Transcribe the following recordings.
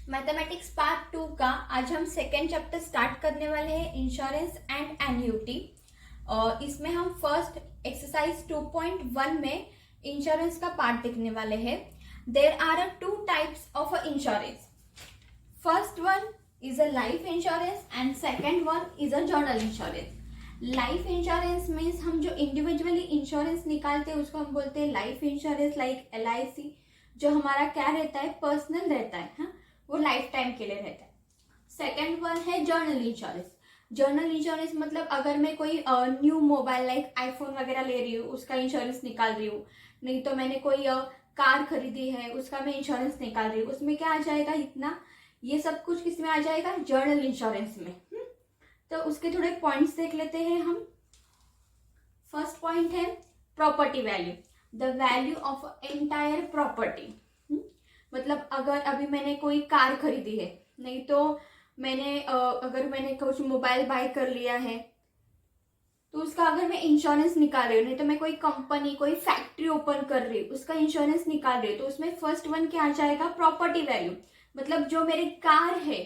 Mathematics part 2 का आज हम सेकेंड चैप्टर स्टार्ट करने वाले हैं, इंश्योरेंस एंड एन्युटी। और इसमें हम फर्स्ट एक्सरसाइज 2.1 में इंश्योरेंस का पार्ट देखने वाले हैं। There are two types of insurance. First one is a life insurance and second one is a general insurance. Life insurance means हम जो इंडिविजुअली इंश्योरेंस निकालते हैं उसको हम बोलते हैं लाइफ इंश्योरेंस, लाइक LIC। जो हमारा क्या रहता है, पर्सनल रहता है, हाँ, वो लाइफ टाइम के लिए रहता है। सेकेंड वन है जर्नल इंश्योरेंस। जर्नल इंश्योरेंस मतलब अगर मैं कोई न्यू मोबाइल लाइक आईफोन वगैरह ले रही हूँ उसका इंश्योरेंस निकाल रही हूँ, नहीं तो मैंने कोई कार खरीदी है उसका मैं इंश्योरेंस निकाल रही हूँ, उसमें क्या आ जाएगा, इतना ये सब कुछ किस में आ जाएगा, जर्नल इंश्योरेंस में। तो उसके थोड़े पॉइंट्स देख लेते हैं हम। फर्स्ट पॉइंट है property value, the value of entire property. मतलब अगर अभी मैंने कोई कार खरीदी है, नहीं तो मैंने अगर मैंने कुछ मोबाइल बाय कर लिया है तो उसका अगर मैं इंश्योरेंस निकाल रही हूँ, नहीं तो मैं कोई कंपनी कोई फैक्ट्री ओपन कर रही हूँ उसका इंश्योरेंस निकाल रही हूँ, तो उसमें फर्स्ट वन क्या आ जाएगा, प्रॉपर्टी वैल्यू। मतलब जो मेरी कार है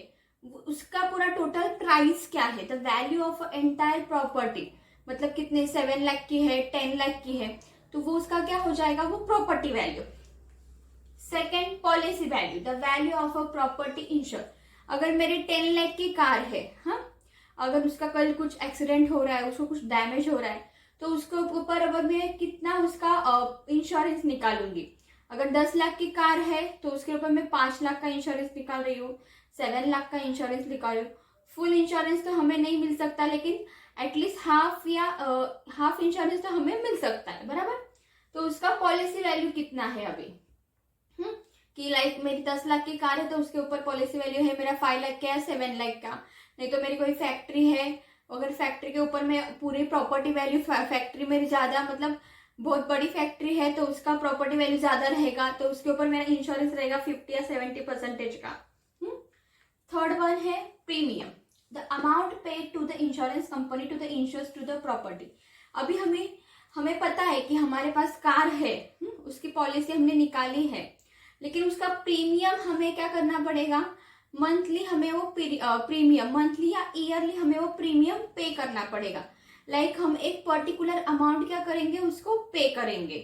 उसका पूरा टोटल प्राइस क्या है, the value of entire property. मतलब कितने 7 लाख की है, 10 लाख की है, तो वो उसका क्या हो जाएगा, वो property value. Second policy value, the value of a property ensure. अगर मेरी 10 लाख की कार है, हाँ, अगर उसका कल कुछ एक्सीडेंट हो रहा है, उसको कुछ डैमेज हो रहा है, तो उसके ऊपर अब मैं कितना उसका इंश्योरेंस निकालूंगी। अगर 10 लाख की कार है तो उसके ऊपर मैं 5 लाख का इंश्योरेंस निकाल रही हूँ, 7 लाख का इंश्योरेंस निकाल रही हूँ। फुल इंश्योरेंस तो हमें नहीं मिल सकता, लेकिन एटलीस्ट हाफ या हाफ इंश्योरेंस तो हमें मिल सकता है, बराबर। तो उसका पॉलिसी वैल्यू कितना है अभी, कि लाइक मेरी 10 लाख की कार है तो उसके ऊपर पॉलिसी वैल्यू है मेरा 5 लाख का या 7 लाख का। नहीं तो मेरी कोई फैक्ट्री है, अगर फैक्ट्री के ऊपर में पूरी प्रॉपर्टी वैल्यू, फैक्ट्री मेरी ज्यादा मतलब बहुत बड़ी फैक्ट्री है तो उसका प्रॉपर्टी वैल्यू ज्यादा रहेगा, तो उसके ऊपर मेरा इंश्योरेंस रहेगा 50 या 70% का। थर्ड वन है premium, the amount paid to the insurance company to the insurers to the property. अभी हमें पता है कि हमारे पास कार है, उसकी पॉलिसी हमने निकाली है, लेकिन उसका प्रीमियम हमें क्या करना पड़ेगा, मंथली हमें वो प्रीमियम, मंथली या ईयरली हमें वो प्रीमियम पे करना पड़ेगा। लाइक हम एक पर्टिकुलर अमाउंट क्या करेंगे, उसको पे करेंगे।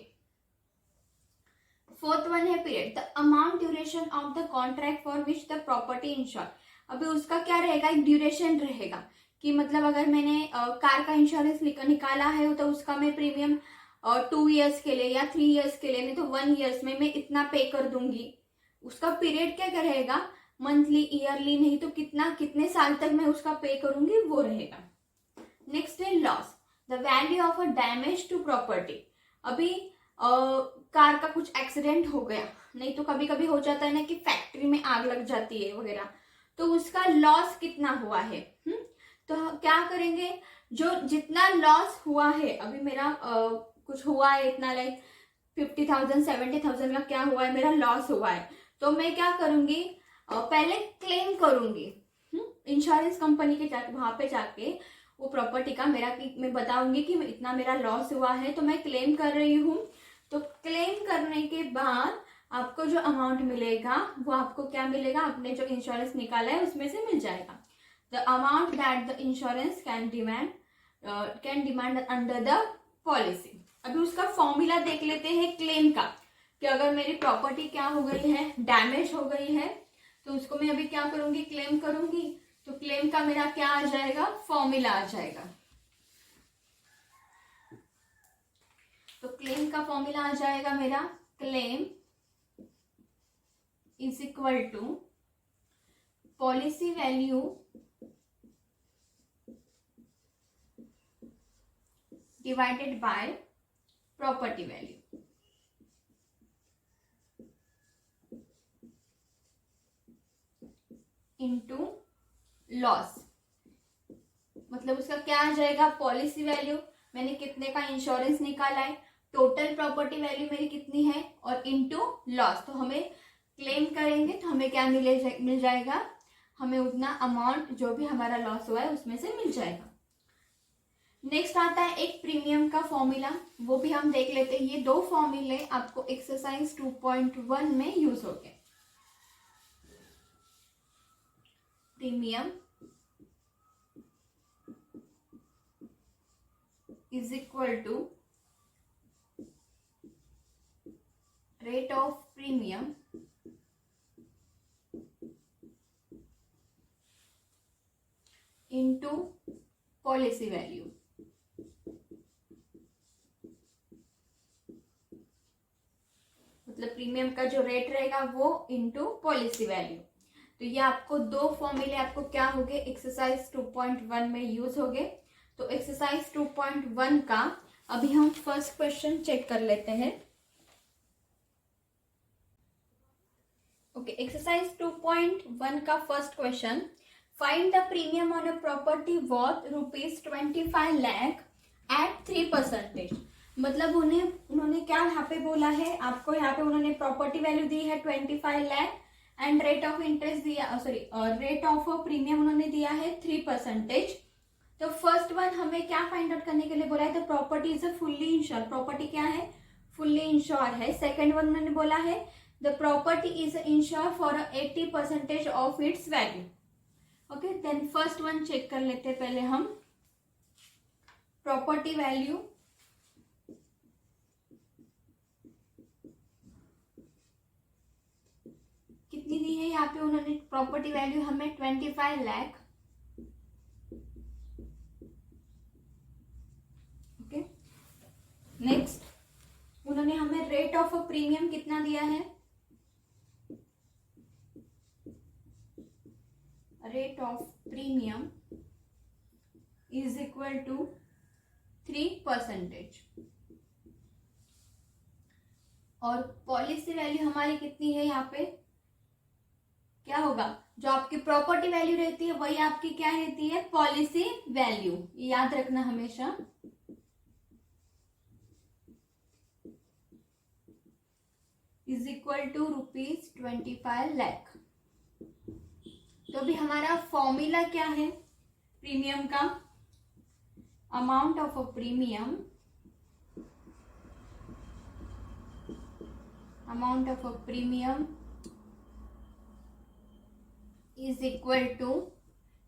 फोर्थ वन है period, the amount duration of the contract for which the property ensure. अभी उसका क्या रहेगा, एक ड्यूरेशन रहेगा कि मतलब अगर मैंने कार का इंश्योरेंस निकाला है तो उसका मैं प्रीमियम 2 ईयर्स के लिए या 3 ईयर्स के लिए, नहीं तो 1 ईयर्स में मैं इतना पे कर दूंगी। उसका पीरियड क्या रहेगा, मंथली, ईयरली, नहीं तो कितने साल तक मैं उसका पे करूंगी, वो रहेगा। नेक्स्ट है loss, the value of a damage to property. अभी कार का कुछ एक्सीडेंट हो गया, नहीं तो कभी कभी हो जाता है ना कि फैक्ट्री में आग लग जाती है वगैरह, तो उसका लॉस कितना हुआ है। तो क्या करेंगे, जो जितना लॉस हुआ है, अभी मेरा कुछ हुआ है इतना, लाइक 50,000 70,000 का क्या हुआ है, मेरा लॉस हुआ है, तो मैं क्या करूंगी, पहले क्लेम करूंगी इंश्योरेंस कंपनी के वहां पे जाके वो प्रॉपर्टी का मैं बताऊंगी कि इतना मेरा लॉस हुआ है तो मैं क्लेम कर रही हूँ। तो क्लेम करने के बाद आपको जो अमाउंट मिलेगा वो आपको क्या मिलेगा, आपने जो इंश्योरेंस निकाला है उसमें से मिल जाएगा। The amount that the insurance can demand under the policy. अभी उसका फॉर्मूला देख लेते हैं क्लेम का, कि अगर मेरी प्रॉपर्टी क्या हो गई है, डैमेज हो गई है, तो उसको मैं अभी क्या करूंगी, क्लेम करूंगी। तो क्लेम का मेरा क्या आ जाएगा, फॉर्मूला आ जाएगा। तो क्लेम का फॉर्मूला आ जाएगा मेरा, claim is equal to policy value divided by property value into loss. मतलब उसका क्या आ जाएगा, पॉलिसी वैल्यू, मैंने कितने का इंश्योरेंस निकाला है, टोटल प्रॉपर्टी वैल्यू मेरी कितनी है, और इनटू लॉस। तो हमें क्लेम करेंगे तो हमें क्या मिल जाएगा, हमें उतना अमाउंट जो भी हमारा लॉस हुआ है उसमें से मिल जाएगा। नेक्स्ट आता है एक प्रीमियम का फॉर्मूला, वो भी हम देख लेते हैं। ये 2 फॉर्मूले आपको एक्सरसाइज 2.1 में यूज होंगे। Premium is equal to rate of premium into policy value. मतलब प्रीमियम का जो रेट रहेगा वो इंटू पॉलिसी वैल्यू। तो ये आपको दो फॉर्मूले आपको क्या हो गए एक्सरसाइज 2.1 में यूज हो गए। तो एक्सरसाइज 2.1 का अभी हम फर्स्ट क्वेश्चन चेक कर लेते हैं। ओके, एक्सरसाइज 2.1 का first question, find the premium on a property worth ₹25 lakh at 3%। मतलब उन्होंने क्या यहाँ पे बोला है आपको, यहाँ पे उन्होंने प्रॉपर्टी वैल्यू दी है 25 lakh and rate of interest दिया, सॉरी रेट ऑफ प्रीमियम उन्होंने दिया है 3%। तो फर्स्ट वन हमें क्या फाइंड आउट करने के लिए बोला है, the property is a fully insure. Property क्या है, फुल्ली इंश्योर है। सेकेंड वन उन्होंने बोला है the property is insure for 80% of its value. Okay, then first one check कर लेते हैं पहले हम। प्रॉपर्टी वैल्यू कितनी दी है यहाँ पे उन्होंने, प्रॉपर्टी वैल्यू हमें 25 लाख। ओके, नेक्स्ट उन्होंने हमें रेट ऑफ प्रीमियम कितना दिया है, rate of premium is equal to 3%। और पॉलिसी वैल्यू हमारी कितनी है, यहाँ पे क्या होगा, जो आपकी प्रॉपर्टी वैल्यू रहती है वही आपकी क्या रहती है, पॉलिसी वैल्यू। याद रखना हमेशा। Is equal to ₹25 lakh. तो अभी हमारा फॉर्मूला क्या है प्रीमियम का, amount of a premium, amount of a premium is equal to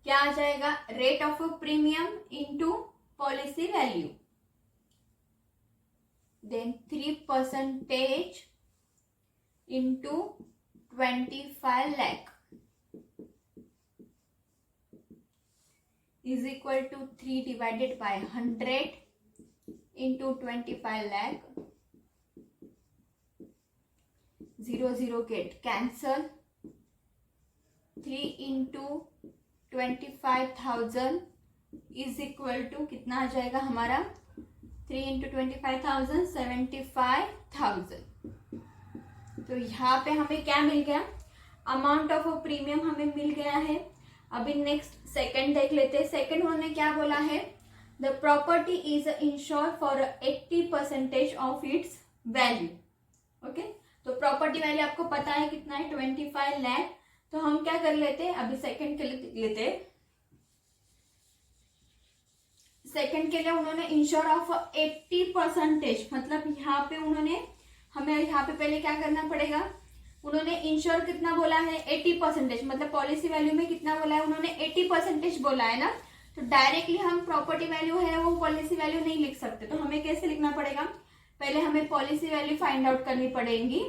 क्या आ जाएगा, rate of a premium into policy value, then 3% into 25 lakh is equal to 3 divided by 100 into 25 lakh. 0 0 get cancel. 3 into 25,000 is equal to कितना आ जाएगा हमारा, 3 into 25,000 75,000। तो यहाँ पे हमें क्या मिल गया, अमाउंट ऑफ प्रीमियम हमें मिल गया है। अभी नेक्स्ट सेकंड देख लेते हैं। सेकंड उन्होंने क्या बोला है, the property is insure for 80% of its value. Okay, तो प्रॉपर्टी वैल्यू आपको पता है कितना है, 25 लाख। तो हम क्या कर लेते हैं, अभी सेकंड के लिए लेते हैं। सेकंड के लिए उन्होंने इंश्योर ऑफ 80%, मतलब यहाँ पे उन्होंने हमें यहाँ पे पहले क्या करना पड़ेगा, उन्होंने इंश्योर कितना बोला है 80%, मतलब पॉलिसी वैल्यू में कितना बोला है उन्होंने 80% बोला है ना। तो डायरेक्टली हम प्रॉपर्टी वैल्यू है वो पॉलिसी वैल्यू नहीं लिख सकते। तो हमें कैसे लिखना पड़ेगा, पहले हमें पॉलिसी वैल्यू फाइंड आउट करनी पड़ेगी।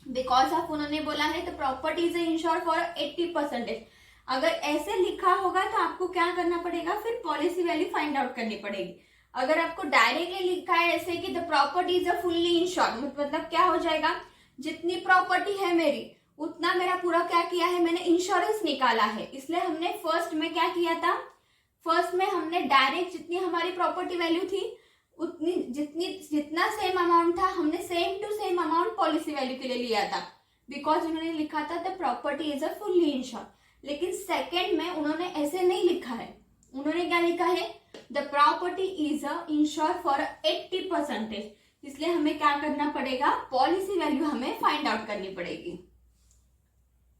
बिकॉज ऑफ उन्होंने बोला है तो प्रॉपर्टी इज इंश्योर फॉर 80%। अगर ऐसे लिखा होगा तो आपको क्या करना पड़ेगा, फिर पॉलिसी वैल्यू फाइंड आउट करनी पड़ेगी। अगर आपको डायरेक्टली लिखा है ऐसे कि the property is a fully ensure, मतलब क्या हो जाएगा, जितनी प्रॉपर्टी है मेरी उतना मेरा पूरा क्या किया है, मैंने इंश्योरेंस निकाला है। इसलिए हमने फर्स्ट में क्या किया था, फर्स्ट में हमने डायरेक्ट जितनी हमारी प्रॉपर्टी वैल्यू थी उतनी जितना सेम अमाउंट था हमने same to same amount policy value के लिए लिया था, बिकॉज उन्होंने लिखा था the property is a fully insure. लेकिन सेकेंड में उन्होंने ऐसे नहीं लिखा है, उन्होंने क्या लिखा है, the property is a insure for 80%। इसलिए हमें क्या करना पड़ेगा, पॉलिसी वैल्यू हमें फाइंड आउट करनी पड़ेगी।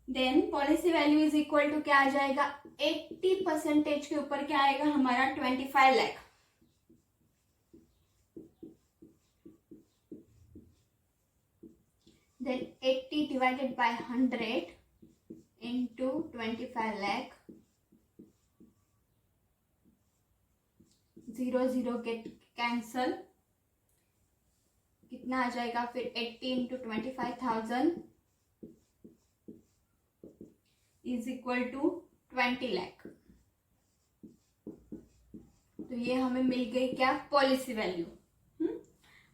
Then policy value is equal to क्या आ जाएगा, 80% के ऊपर क्या आएगा हमारा 25 lakh. Then 80 divided by 100 into 25 lakh, 0 0 get cancel, कितना आ जाएगा फिर 80 into 25,000 is equal to 20 lakh. तो ये हमें मिल गई क्या, पॉलिसी वैल्यू।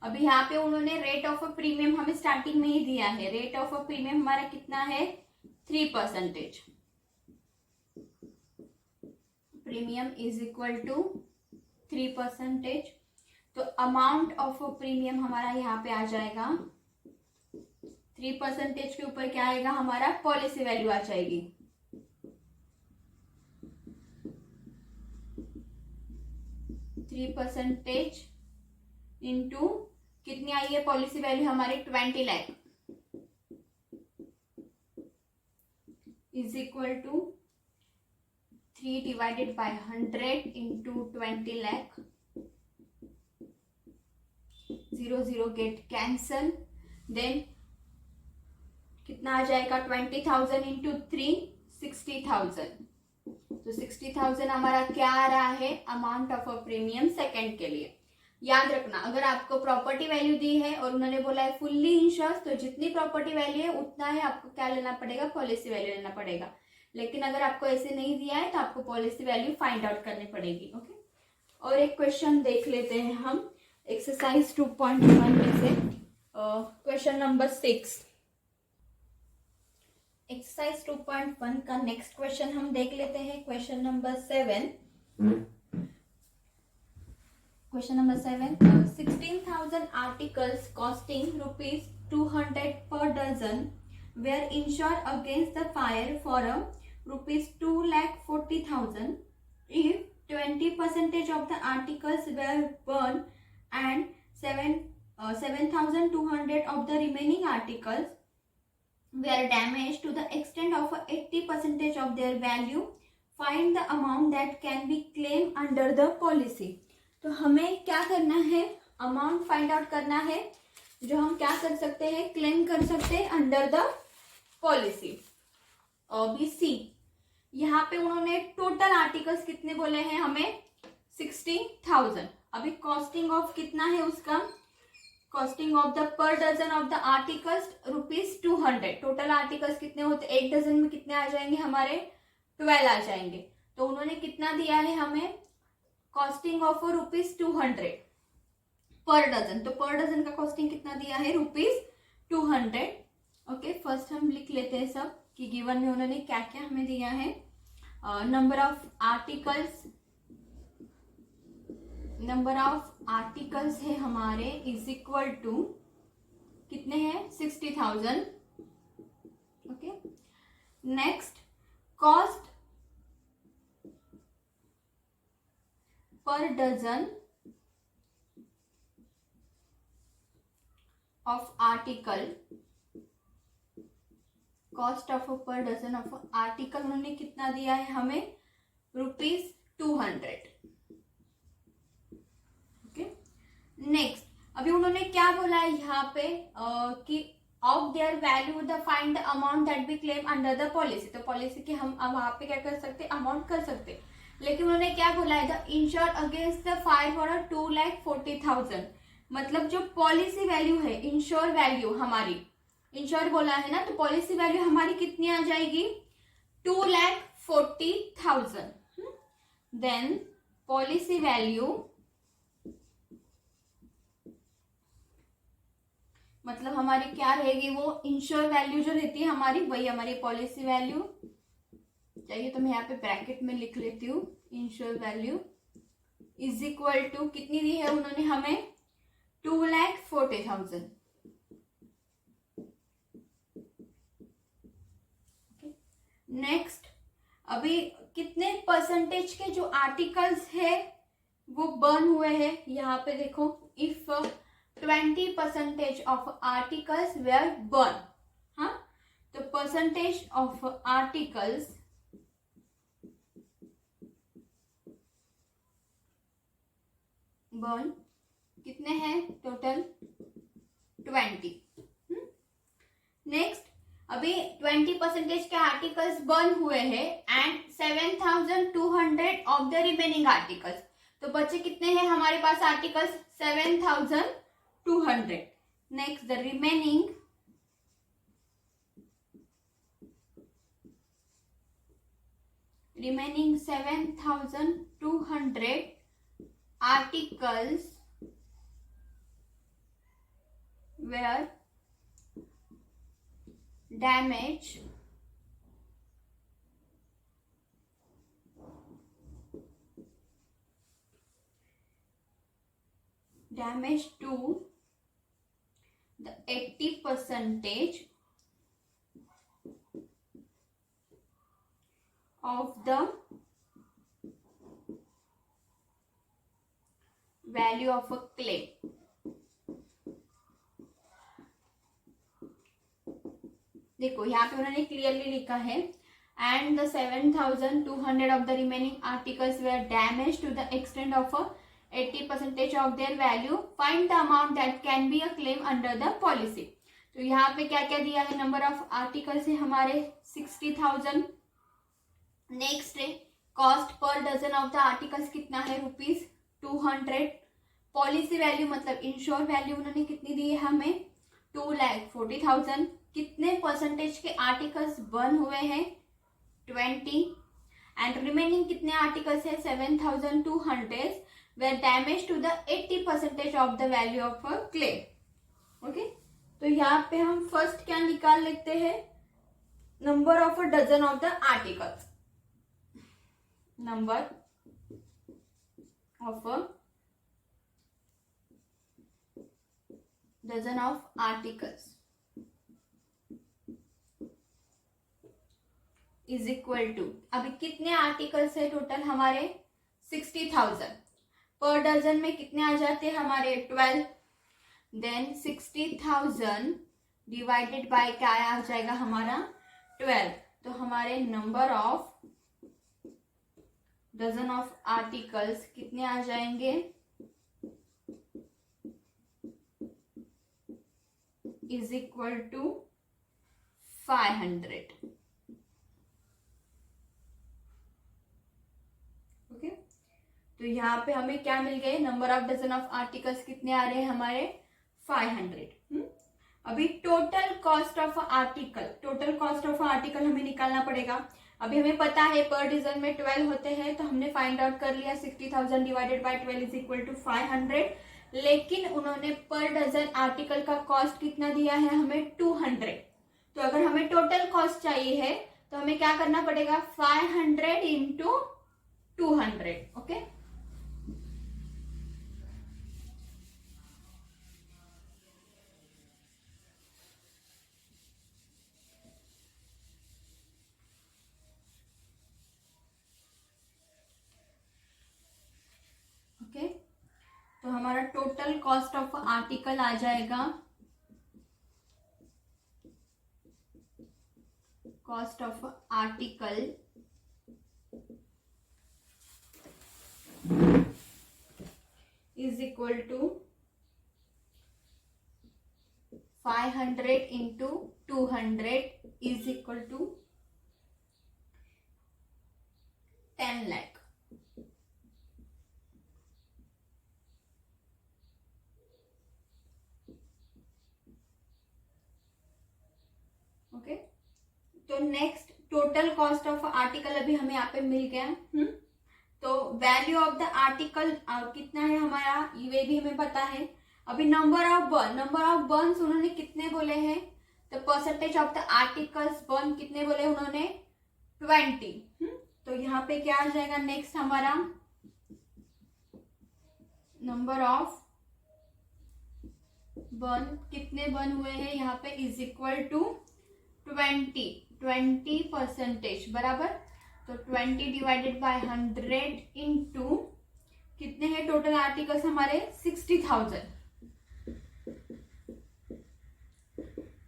अभी यहाँ पे उन्होंने रेट ऑफ अ प्रीमियम हमें स्टार्टिंग में ही दिया है। रेट ऑफ अ प्रीमियम हमारा कितना है, 3%। Premium is equal to 3%। तो अमाउंट ऑफ अ प्रीमियम हमारा यहाँ पे आ जाएगा 3% के ऊपर क्या आएगा हमारा, पॉलिसी वैल्यू आ जाएगी। थ्री परसेंटेज इंटू कितनी आई है पॉलिसी वैल्यू हमारी, 20 lakh is equal to 3 divided by 100 into 20 lakh, 0 0 get cancel, then कितना आ जाएगा 20,000 इंटू 3, 60,000। तो 60,000 हमारा क्या आ रहा है, amount of a premium second के लिए। याद रखना, अगर आपको प्रॉपर्टी वैल्यू दी है और उन्होंने बोला है फुल्ली इंश्योर्ड, तो जितनी प्रॉपर्टी वैल्यू है उतना ही आपको क्या लेना पड़ेगा, पॉलिसी वैल्यू लेना पड़ेगा। लेकिन अगर आपको ऐसे नहीं दिया है तो आपको पॉलिसी वैल्यू फाइंड आउट करनी पड़ेगी। ओके, और एक क्वेश्चन देख लेते हैं हम एक्सरसाइज 2.1 में से, क्वेश्चन नंबर 6। एक्सरसाइज 2.1 का नेक्स्ट क्वेश्चन हम देख लेते हैं, question number 7। Question number 7, 16,000 articles costing ₹200 per dozen were insured against the fire for a ₹240,000 if 20% of the articles were burned and 7,200 of the remaining articles were damaged to the extent of 80% of their value. Find the amount that can be claimed under the policy. तो हमें क्या करना है, amount find out करना है जो हम क्या कर सकते हैं, क्लेम कर सकते हैं under the policy. B C, यहाँ पे उन्होंने टोटल आर्टिकल्स कितने बोले हैं हमें, 60,000। अभी कॉस्टिंग ऑफ कितना है उसका, costing of the per dozen of the articles ₹200। Total articles कितने होते, एक डजन में कितने आ जाएंगे हमारे, 12 आ जाएंगे। तो उन्होंने कितना दिया है हमें, कॉस्टिंग ऑफ ₹200 पर डजन। तो पर डजन का कॉस्टिंग कितना दिया है, ₹200। ओके, फर्स्ट हम लिख लेते हैं सब कि गिवन में उन्होंने क्या क्या हमें दिया है। नंबर ऑफ आर्टिकल्स है हमारे इज इक्वल टू कितने हैं, 60,000। Okay, next cost per dozen of article, cost of per dozen of article उन्होंने कितना दिया है हमें, ₹200। ओके, नेक्स्ट अभी उन्होंने क्या बोला है यहाँ पे कि of their value the find the amount that B claim under the policy. तो पॉलिसी की हम अब वहां पे क्या कर सकते, अमाउंट कर सकते। लेकिन उन्होंने क्या बोला है, the ensure against the fire for 2,40,000। मतलब जो पॉलिसी वैल्यू है, इंश्योर वैल्यू हमारी, इंश्योर बोला है ना, तो पॉलिसी वैल्यू हमारी कितनी आ जाएगी, 2,40,000। देन पॉलिसी वैल्यू मतलब हमारी क्या रहेगी, वो इंश्योर वैल्यू जो रहती है हमारी, वही हमारी पॉलिसी वैल्यू। चाहिए तो मैं यहाँ पे ब्रैकेट में लिख लेती हूँ, insure value is equal to कितनी दी है उन्होंने हमें, 2,40,000। नेक्स्ट अभी कितने परसेंटेज के जो आर्टिकल्स है वो बर्न हुए हैं, यहाँ पे देखो, if 20% of articles were burn. हाँ, तो परसेंटेज ऑफ आर्टिकल्स बर्न कितने हैं, टोटल 20। नेक्स्ट अभी 20% के आर्टिकल्स बर्न हुए हैं and 7,200 of the remaining articles. तो बचे कितने हैं हमारे पास articles? 7,200। Next the remaining 7,200 articles were damaged to the 80% of the value of a claim। देखो यहाँ पे उन्होंने क्लियरली लिखा है and the 7,200 of the remaining articles were damage to the extent of 80% of their value, find the amount that can be a claim under the policy. तो यहाँ पे क्या क्या दिया है? नंबर ऑफ आर्टिकल्स है हमारे 60,000। नेक्स्ट है cost per dozen of the articles कितना है? ₹200। पॉलिसी वैल्यू मतलब इंश्योर वैल्यू उन्होंने कितनी दी है हमें? 2,40,000। कितने परसेंटेज के आर्टिकल्स बर्न हुए हैं? 20। एंड रिमेनिंग कितने आर्टिकल्स है? 7,200 were damage to the 80% of the value of a claim. Okay, तो यहाँ पे हम फर्स्ट क्या निकाल लेते हैं? Number of a dozen of the articles. Number of a dozen of articles is equal to, अभी कितने आर्टिकल्स है टोटल हमारे? 60,000। पर डजन में कितने आ जाते हैं हमारे? 12। देन 60,000 डिवाइडेड बाय क्या आ जाएगा हमारा? 12। तो हमारे number of dozen of articles कितने आ जाएंगे? Is equal to 500। ओके, तो यहाँ पे हमें क्या मिल गए? Number of dozen of articles कितने आ रहे हैं हमारे? 500। अभी total cost of article, total cost of article हमें निकालना पड़ेगा। अभी हमें पता है पर डजन में 12 होते हैं, तो हमने फाइंड आउट कर लिया 60,000 divided by 12 is equal to 500। लेकिन उन्होंने पर डजन आर्टिकल का कॉस्ट कितना दिया है हमें? 200। तो अगर हमें टोटल कॉस्ट चाहिए है तो हमें क्या करना पड़ेगा? 500 इंटू 200। ओके, ओके, तो हमारा टोटल कॉस्ट ऑफ आर्टिकल आ जाएगा, cost of article is equal to 500 into 200 is equal to 10 lakh. Okay, तो next total cost of article अभी हमें यहाँ पे मिल गया। तो वैल्यू ऑफ द आर्टिकल कितना है हमारा? ये भी हमें पता है। अभी number of burn, number of Burns उन्होंने कितने बोले हैं? The percentage of the articles burn कितने बोले उन्होंने? 20। तो यहाँ पे क्या आ जाएगा नेक्स्ट हमारा? नंबर ऑफ बर्न, कितने बर्न हुए हैं यहाँ पे? इज इक्वल टू 20% बराबर। तो 20 डिवाइडेड बाय 100 इंटू कितने हैं टोटल आर्टिकल्स हमारे? 60,000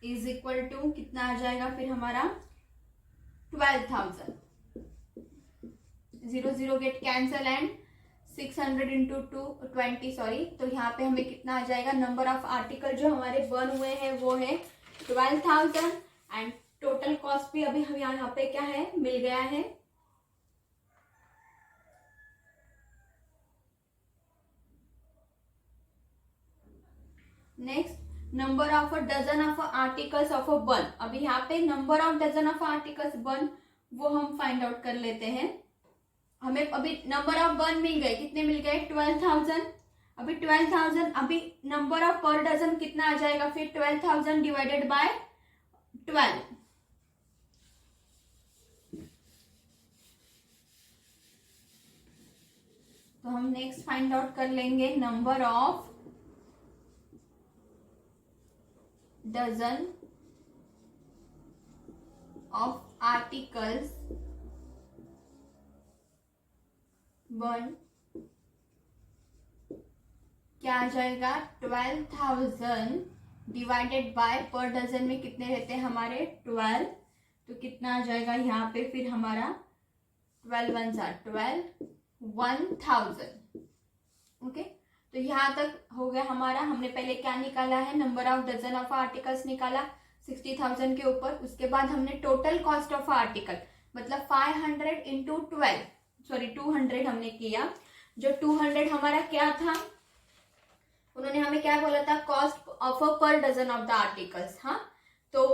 इज इक्वल टू कितना आ जाएगा फिर हमारा? 12,000। 0 0 get cancel and 600 into 20 sorry. तो यहाँ पे हमें कितना आ जाएगा? नंबर ऑफ आर्टिकल जो हमारे बर्न हुए हैं वो है 12,000 एंड टोटल कॉस्ट भी अभी हम यहाँ पे क्या है मिल गया है। Next number of a dozen of articles of a burn. अभी यहाँ पे number of dozen of articles burn वो हम फाइंड आउट कर लेते हैं। हमें अभी नंबर ऑफ बन मिल गए, कितने मिल गए 12,000। अभी 12,000 अभी नंबर ऑफ पर डजन कितना आ जाएगा फिर 12,000 डिवाइडेड बाय 12। तो हम नेक्स्ट फाइंड आउट कर लेंगे number of dozen of articles burn क्या आ जाएगा 12,000 डिवाइडेड बाय पर डजन में कितने रहते हैं हमारे 12। तो कितना आ जाएगा यहाँ पे फिर हमारा 12 वन जार 12 1,000। ओके, तो यहाँ तक हो गया हमारा। हमने पहले क्या निकाला है number of dozen of articles निकाला 60,000 के ऊपर। उसके बाद हमने टोटल कॉस्ट ऑफ आर्टिकल मतलब 500 इंटू 12 सॉरी 200 हमने किया। जो 200 हमारा क्या था, उन्होंने हमें क्या बोला था cost of a per dozen of the articles. हाँ, तो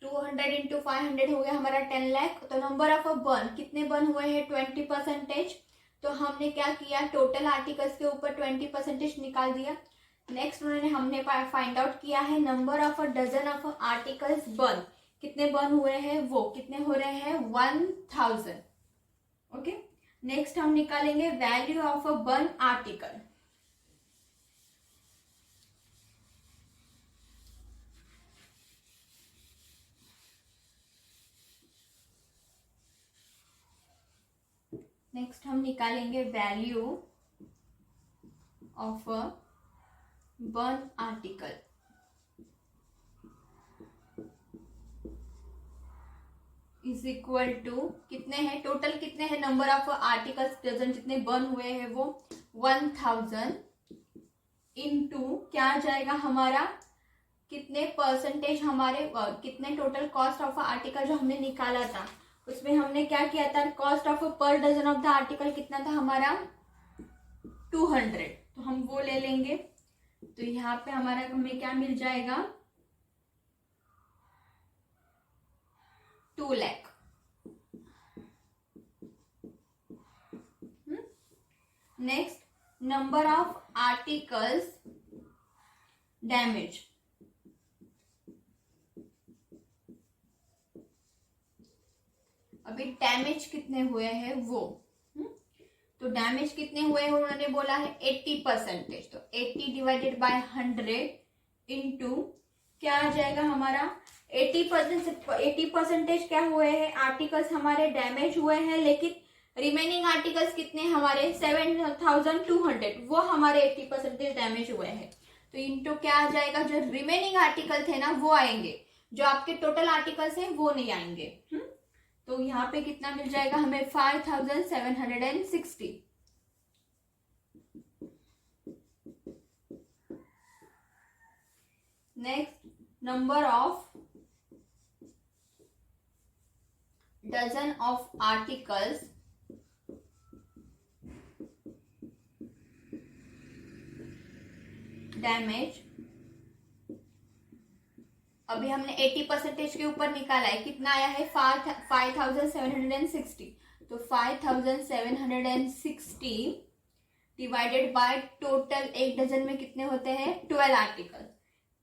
200 इंटू 500 हो गया हमारा 10 लाख। तो नंबर ऑफ अ बर्न कितने बर्न हुए हैं 20%। तो हमने क्या किया टोटल आर्टिकल्स के ऊपर 20% निकाल दिया। नेक्स्ट हमने फाइंड आउट किया है number of a dozen of articles burn, कितने बर्न हुए हैं वो कितने हो रहे हैं 1,000। ओके, नेक्स्ट हम निकालेंगे value of a burn article. Next हम निकालेंगे value of a burn article is equal to कितने हैं टोटल कितने हैं नंबर ऑफ आर्टिकल्स डजन जितने बर्न हुए हैं वो 1,000 इंटू क्या आ जाएगा हमारा कितने परसेंटेज हमारे कितने टोटल कॉस्ट ऑफ आर्टिकल जो हमने निकाला था उसमें हमने क्या किया था cost of per dozen of the article कितना था हमारा 200। तो हम वो ले लेंगे। तो यहाँ पे हमारा हमें क्या मिल जाएगा 2 lakh. Next number of articles damage, अभी डैमेज कितने हुए हैं वो तो डैमेज कितने हुए हैं उन्होंने बोला है 80%। तो 80 डिवाइडेड बाय 100 इंटू क्या आ जाएगा हमारा 80% क्या हुए हैं आर्टिकल्स हमारे डैमेज हुए हैं, लेकिन रिमेनिंग आर्टिकल्स कितने हमारे 7,200 वो हमारे 80% डैमेज हुए हैं। तो इंटू क्या आ जाएगा जो रिमेनिंग आर्टिकल थे ना वो आएंगे, जो आपके टोटल आर्टिकल्स हैं वो नहीं आएंगे। तो यहाँ पे कितना मिल जाएगा हमें 5,760। Next number of dozen of articles damage, अभी हमने 80% के ऊपर निकाला है कितना आया है 5,760। तो 5,760 डिवाइडेड बाय टोटल एक डजन में कितने होते हैं 12 आर्टिकल।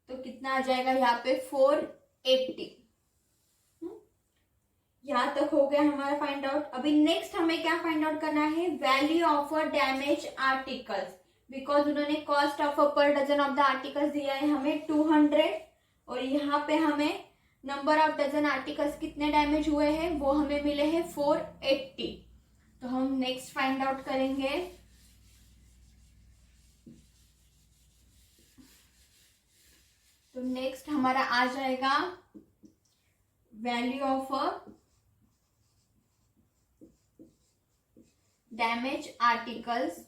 तो कितना आ जाएगा यहाँ पे 480। यहाँ तक हो गया हमारा फाइंड आउट। अभी नेक्स्ट हमें क्या फाइंड आउट करना है value of a damage articles, because उन्होंने cost of a per dozen of the articles दिया है हमें 200 और यहाँ पे हमें नंबर ऑफ डजन आर्टिकल्स कितने डैमेज हुए हैं वो हमें मिले हैं 480। तो हम नेक्स्ट फाइंड आउट करेंगे तो नेक्स्ट हमारा आ जाएगा value of a damage articles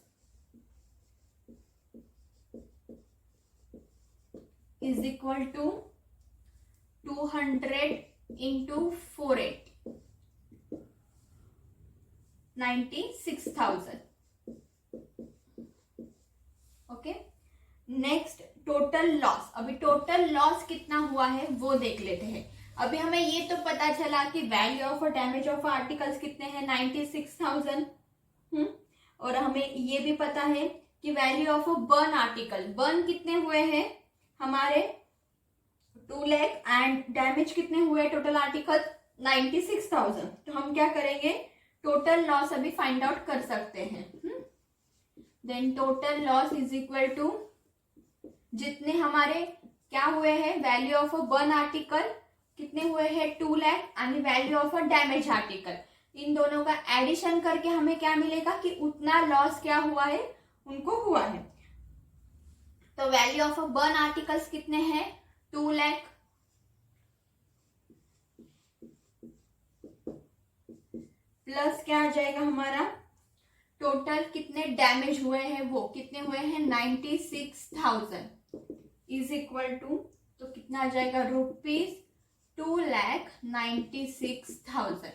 is equal to 200 into 480, 96,000। Okay, next total loss. अभी टोटल लॉस कितना हुआ है वो देख लेते हैं। अभी हमें ये तो पता चला कि value of damage of articles कितने हैं, 96,000। और हमें ये भी पता है कि value of burn article, burn कितने हुए हैं हमारे 2 लाख, एंड डैमेज कितने हुए टोटल आर्टिकल 96,000। तो हम क्या करेंगे, टोटल लॉस अभी फाइंड आउट कर सकते हैं। Then total loss is equal to जितने हमारे क्या हुए हैं, वैल्यू ऑफ बर्न आर्टिकल कितने हुए हैं 2 lakh, and value of damage article, इन दोनों का एडिशन करके हमें क्या मिलेगा कि उतना लॉस क्या हुआ है उनको हुआ है। तो वैल्यू ऑफ बर्न आर्टिकल्स कितने हैं 2 लाख, प्लस क्या आ जाएगा हमारा टोटल कितने डैमेज हुए हैं वो कितने हुए हैं 96,000 इज इक्वल टू, तो कितना आ जाएगा ₹2,96,000।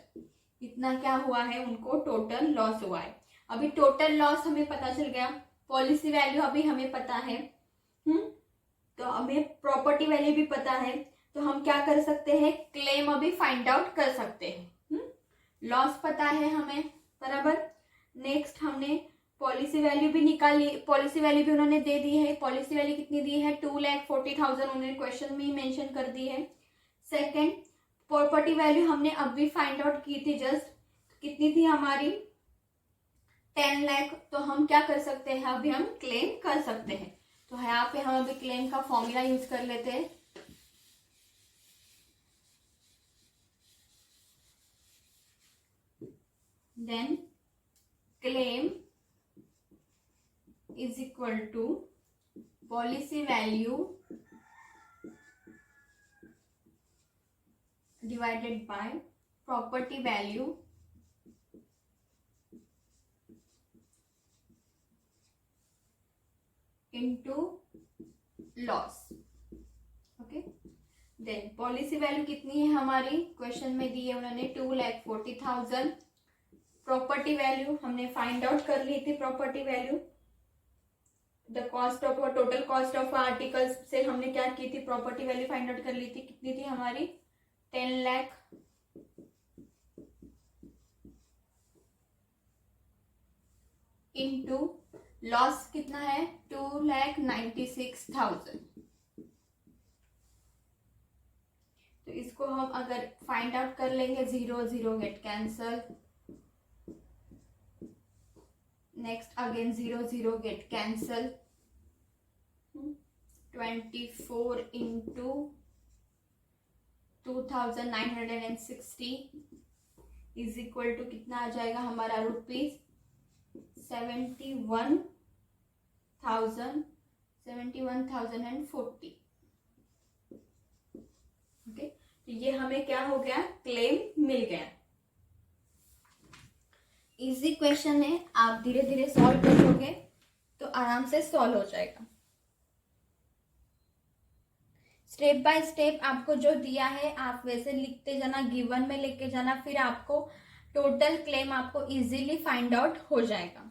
इतना क्या हुआ है उनको टोटल लॉस हुआ है। अभी टोटल लॉस हमें पता चल गया, पॉलिसी वैल्यू अभी हमें पता है, तो हमें प्रॉपर्टी वैल्यू भी पता है। तो हम क्या कर सकते हैं, क्लेम अभी फाइंड आउट कर सकते हैं। लॉस पता है हमें, बराबर। नेक्स्ट हमने पॉलिसी वैल्यू भी निकाली, पॉलिसी वैल्यू भी उन्होंने दे दी है। पॉलिसी वैल्यू कितनी दी है 2,40,000, उन्होंने क्वेश्चन में ही मेंशन कर दी है। सेकंड, प्रॉपर्टी वैल्यू हमने अभी फाइंड आउट की थी जस्ट, कितनी थी हमारी 10 लाख। तो हम क्या कर सकते हैं, अभी हम क्लेम कर सकते हैं। तो यहाँ पे हम अभी क्लेम का फॉर्मूला यूज कर लेते हैं। Then claim is equal to policy value divided by property value into loss। Okay, then policy value कितनी है हमारी, क्वेश्चन में दी है उन्होंने 2,40,000। प्रॉपर्टी वैल्यू हमने फाइंड आउट कर ली थी, property value the cost of total cost of articles से हमने क्या की थी, प्रॉपर्टी वैल्यू फाइंड आउट कर ली थी, कितनी थी हमारी 10 लाख। इनटू लॉस कितना है 2,96,000। तो इसको हम अगर फाइंड आउट कर लेंगे, 0 0 get cancel, next again 0 0 get cancel, 24 into 2,960 is equal to कितना आ जाएगा हमारा ₹71,040। ओके, तो ये हमें क्या हो गया, क्लेम मिल गया। इजी क्वेश्चन है, आप धीरे धीरे सॉल्व करोगे तो आराम से सॉल्व हो जाएगा। स्टेप बाय स्टेप आपको जो दिया है आप वैसे लिखते जाना, गिवन में लेके जाना, फिर आपको टोटल क्लेम आपको इजीली फाइंड आउट हो जाएगा।